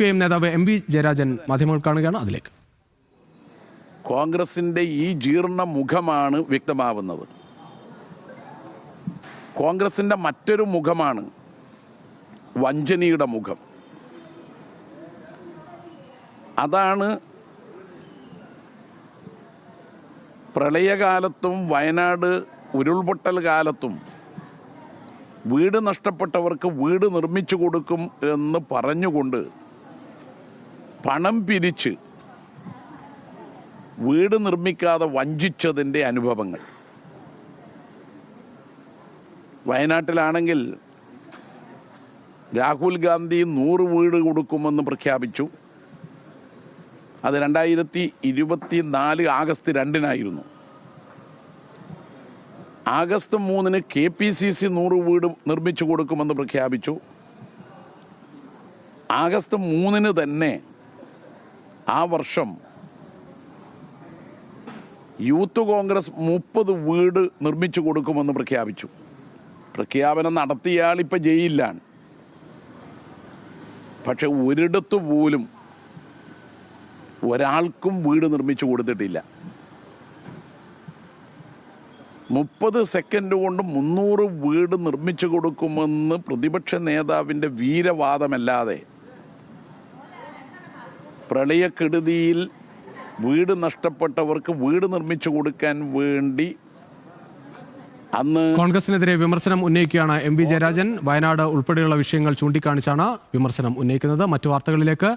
CPIM നേതാവ് MV Jayarajan മാധ്യമങ്ങൾ കാണുകയാണ്. അതിലേക്ക് കോൺഗ്രസിന്റെ ഈ ജീർണ മുഖമാണ് വ്യക്തമാവുന്നത്. കോൺഗ്രസിന്റെ മറ്റൊരു മുഖമാണ് വഞ്ചനയുടെ മുഖം. അതാണ് പ്രളയകാലത്തും വയനാട് ഉരുൾപൊട്ടൽ കാലത്തും വീട് നഷ്ടപ്പെട്ടവർക്ക് വീട് നിർമ്മിച്ചു കൊടുക്കും എന്ന് പറഞ്ഞുകൊണ്ട് പണം പിരിച്ച് വീട് നിർമ്മിക്കാതെ വഞ്ചിച്ചതിൻ്റെ അനുഭവങ്ങൾ. വയനാട്ടിലാണെങ്കിൽ രാഹുൽ ഗാന്ധി 100 വീട് കൊടുക്കുമെന്ന് പ്രഖ്യാപിച്ചു. അത് 2024 ആഗസ്റ്റ് 2-നായിരുന്നു. ആഗസ്റ്റ് 3-ന് KPCC 100 വീട് നിർമ്മിച്ചു കൊടുക്കുമെന്ന് പ്രഖ്യാപിച്ചു. ആഗസ്റ്റ് 3-ന് തന്നെ ആ വർഷം യൂത്ത് കോൺഗ്രസ് 30 വീട് നിർമ്മിച്ചു കൊടുക്കുമെന്ന് പ്രഖ്യാപിച്ചു. പ്രഖ്യാപനം നടത്തിയാൽ ഇപ്പം ജയിലിലാണ്. പക്ഷെ ഒരിടത്തു പോലും ഒരാൾക്കും വീട് നിർമ്മിച്ചു കൊടുത്തിട്ടില്ല. 30 സെക്കൻഡ് കൊണ്ട് 300 വീട് നിർമ്മിച്ചു കൊടുക്കുമെന്ന് പ്രതിപക്ഷ നേതാവിൻ്റെ വീരവാദമല്ലാതെ പ്രളയക്കെടുതിയിൽ വീട് നഷ്ടപ്പെട്ടവർക്ക് വീട് നിർമ്മിച്ചു കൊടുക്കാൻ വേണ്ടി അന്ന് കോൺഗ്രസിനെതിരെ വിമർശനം ഉന്നയിക്കുകയാണ് MV ജയരാജൻ. വയനാട് ഉൾപ്പെടെയുള്ള വിഷയങ്ങൾ ചൂണ്ടിക്കാണിച്ചാണ് വിമർശനം ഉന്നയിക്കുന്നത്. മറ്റു വാർത്തകളിലേക്ക്